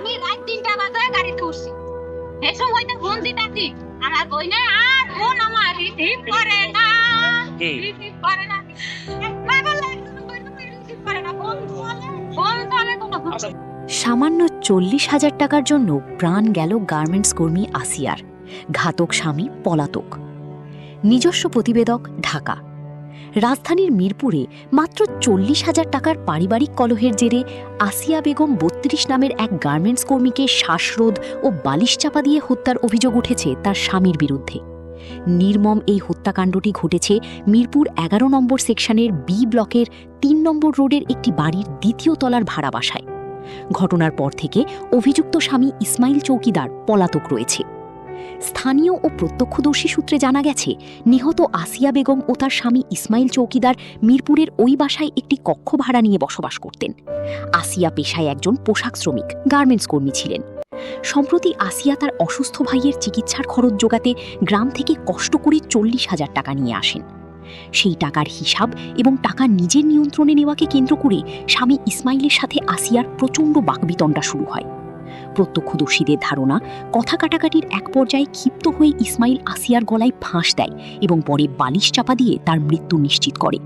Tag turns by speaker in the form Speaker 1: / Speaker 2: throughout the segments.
Speaker 1: আমি রাত 3টা বাজে গাড়িতে উঠছি। এই সময়তে ফোন দিতাছি আমার বইনে আর ফোন আমার রিসিভ করে না। পাগল একদম রিসিভ করে না। ফোন চলে কোনো।
Speaker 2: সামান্য 40,000 টাকার জন্য প্রাণ গেল গার্মেন্টস কর্মী আসিয়ার। ঘাতক স্বামী পলাতক। নিজস্ব প্রতিবেদক, ঢাকা। রাজধানীর মিরপুরে মাত্র 40,000 টাকার পারিবারিক কলহের জেরে আসিয়া বেগম 32 নামের এক গার্মেন্টস কর্মীকে শ্বাসরোধ ও বালিশ চাপা দিয়ে হত্যার অভিযোগ উঠেছে তার স্বামীর বিরুদ্ধে। নির্মম এই হত্যাকাণ্ডটি ঘটেছে মিরপুর 11 নম্বর সেকশনের বি ব্লকের 3 নম্বর রোডের একটি বাড়ির 2য় তলার ভাড়া বাসায়। ঘটনার পর থেকে অভিযুক্ত স্বামী ইসমাইল চৌকিদার পলাতক রয়েছে। স্থানীয় ও প্রত্যক্ষদর্শী সূত্রে জানা গেছে, নিহত আসিয়া বেগম ও তার স্বামী ইসমাইল চৌকিদার মিরপুরের ওই বাসায় একটি কক্ষ ভাড়া নিয়ে বসবাস করতেন। আসিয়া পেশায় একজন পোশাক শ্রমিক, গার্মেন্টস কর্মী ছিলেন। সম্প্রতি আসিয়া তার অসুস্থ ভাইয়ের চিকিৎসার খরচ জোগাতে গ্রাম থেকে কষ্ট করে 40,000 টাকা নিয়ে আসেন। সেই টাকার হিসাব এবং টাকা নিজের নিয়ন্ত্রণে নেওয়াকে কেন্দ্র করে স্বামী ইসমাইলের সাথে আসিয়ার প্রচণ্ড বাকবিতণ্ডা শুরু হয়। প্রত্যক্ষদর্শীদের ধারণা, কথা কাটাকাটির এক পর্যায়ে ক্ষিপ্ত হয়ে ইসমাইল আসিয়ার গলায় ফাঁস দেয় এবং পরে বালিশ চাপা দিয়ে তার মৃত্যু নিশ্চিত করে।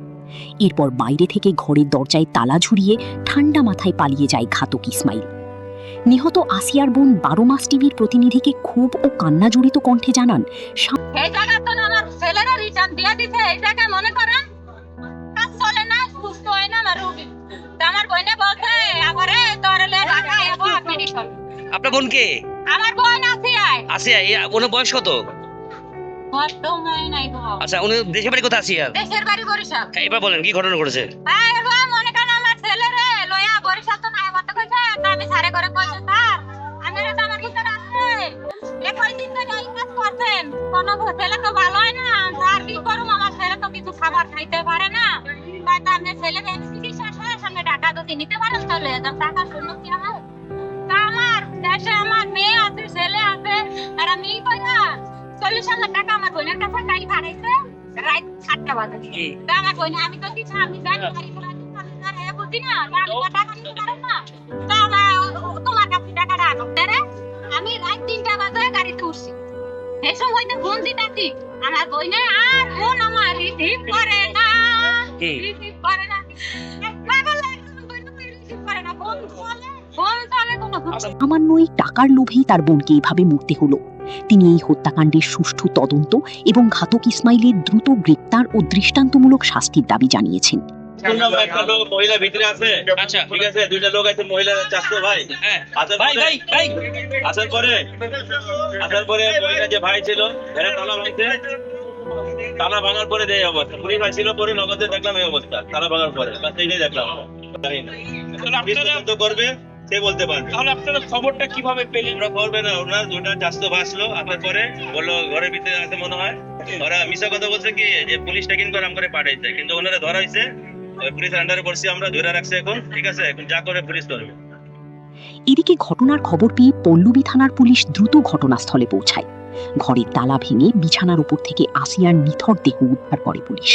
Speaker 2: এরপর বাইরে থেকে ঘরের দরজায় তালা ঝুরিয়ে ঠান্ডা মাথায় পালিয়ে যায় ঘাতক ইসমাইল। নিহত আসিয়ার বোন 12 মাস টিভির প্রতিনিধিকে ক্ষোভ ও কান্না জড়িত কণ্ঠে জানান,
Speaker 1: এই জায়গা তো আমার ছেলেরা রিটার্ন দিয়ে দিছে। এই জায়গা মনে করেন কাজ চলে না, সুস্থ হয় না আমার রোগী। আমার বোনে বলছে আমারে তোরলে ঢাকা যাব মেডিকেল।
Speaker 3: আপনার বোন কে?
Speaker 1: আমার বোন আসিয়া।
Speaker 3: ওনার বয়স কত?
Speaker 1: বর্তমানে নাই গো।
Speaker 3: আচ্ছা, উনি দেশের বাড়ি কোথায়? আসিয়া
Speaker 1: দেশের বাড়ি বরিশাল।
Speaker 3: এবার বলেন কি ঘটনা ঘটেছে?
Speaker 1: এবার মনে করেন আমার ছেলেরে লয়া বরিশাল তো নাই বলতে কইছে। তা আমি সারে করে কইছে স্যার আপনারা তো আমার ভিতরে আছে। এ কয়দিন ধরে এই কাজ করছেন, কোন ছেলে তো ভালো হয় না। স্যার কি করুম, আমার ছেলে তো কিছু খাবার খাইতে পারে না। তাই তো আপনার ছেলেকে চিকিৎসা শেষ, আপনি টাকা যদি নিতে পারেন তাহলে টাকা শূন্য কি আমার? তা আমার দেশে আমার মেয়ে আছে, ছেলে আছে, আর আমি কইরা 40,000 টাকা আমার বোনের কাছে গাড়ি ভাড়াইছে রাত 7টা বাজে। তা আমার বোন আমি তো দিছি, আমি জানি গাড়ি ভাড়া দিতে আমি জানি বুঝি না, আমি তো টাকা নিতে পারেন না। তা আমার তোমার কাছে টাকাটা আনো। আমি রাত 3টা বাজে গাড়িতে উঠছি। এই সময়তে ফোন দিতাছি আমার বোনে আর ফোন আমার রিসিভ করে না। পাগল একদম রিসিভ করে না। ফোন চলে কোনো।
Speaker 2: সামান্য এই টাকার লোভেই তার বোনকে এইভাবে মরতে হলো। তিনি এই হত্যাকাণ্ডের সুষ্ঠু তদন্ত এবং ঘাতক ইসমাইলের দ্রুত গ্রেপ্তার ও দৃষ্টান্তমূলক শাস্তির দাবি জানিয়েছেন।
Speaker 4: একটা লোক মহিলা ভিতরে আছে। আচ্ছা ঠিক আছে, দুইটা লোক আছে, মহিলা চাচতো ভাই। আসার পরে মহিলা যে ভাই ছিল এরা তালা ভাঙছে। তালা ভাঙার পরে এই অবস্থা। পুলিশ ভাই ছিল, পরে নগদে দেখলাম এই অবস্থা। তালা ভাঙার পরে এইটাই দেখলাম। করবে সে বলতে পারবে।
Speaker 5: তাহলে আপনারা খবরটা কিভাবে পেলেন?
Speaker 4: আমরা করবে না, ওনার দুটা চাচতো ভাসলো। আসার পরে বললো ঘরের ভিতরে আছে মনে হয়। ওরা মিশা কথা বলছে কি যে পুলিশ ট্যাকিং করে করে পাঠাইছে, কিন্তু ওনারা ধরা হয়েছে। পুলিশের আন্ডারে পড়ছি আমরা, ধরে রাখছে এখন। ঠিক আছে, এখন যা করে পুলিশ করবে।
Speaker 2: এদিকে ঘটনার খবর পেয়ে পল্লবী থানার পুলিশ দ্রুত ঘটনাস্থলে পৌঁছায়। ঘরের তালা ভেঙে বিছানার উপর থেকে আসিয়ার নিথর দেহ উদ্ধার করে পুলিশ।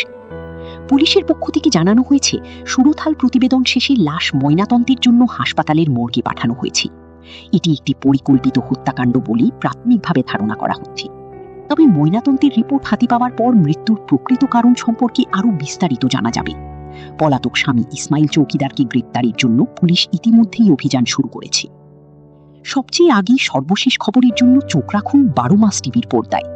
Speaker 2: পুলিশের পক্ষ থেকে জানানো হয়েছে, সুরথাল প্রতিবেদন শেষে লাশ ময়নাতন্ত্রের জন্য হাসপাতালের মর্গে পাঠানো হয়েছে। এটি একটি পরিকল্পিত হত্যাকাণ্ড বলেই প্রাথমিকভাবে ধারণা করা হচ্ছে। তবে ময়নাতন্ত্রের রিপোর্ট হাতে পাওয়ার পর মৃত্যুর প্রকৃত কারণ সম্পর্কে আরও বিস্তারিত জানা যাবে। পলাতক স্বামী ইসমাইল চৌকিদারকে গ্রেপ্তারের জন্য পুলিশ ইতিমধ্যেই অভিযান শুরু করেছে। সবচেয়ে আগে সর্বশেষ খবরের জন্য চোখ রাখুন 12 মাস টিভির পর্দায়।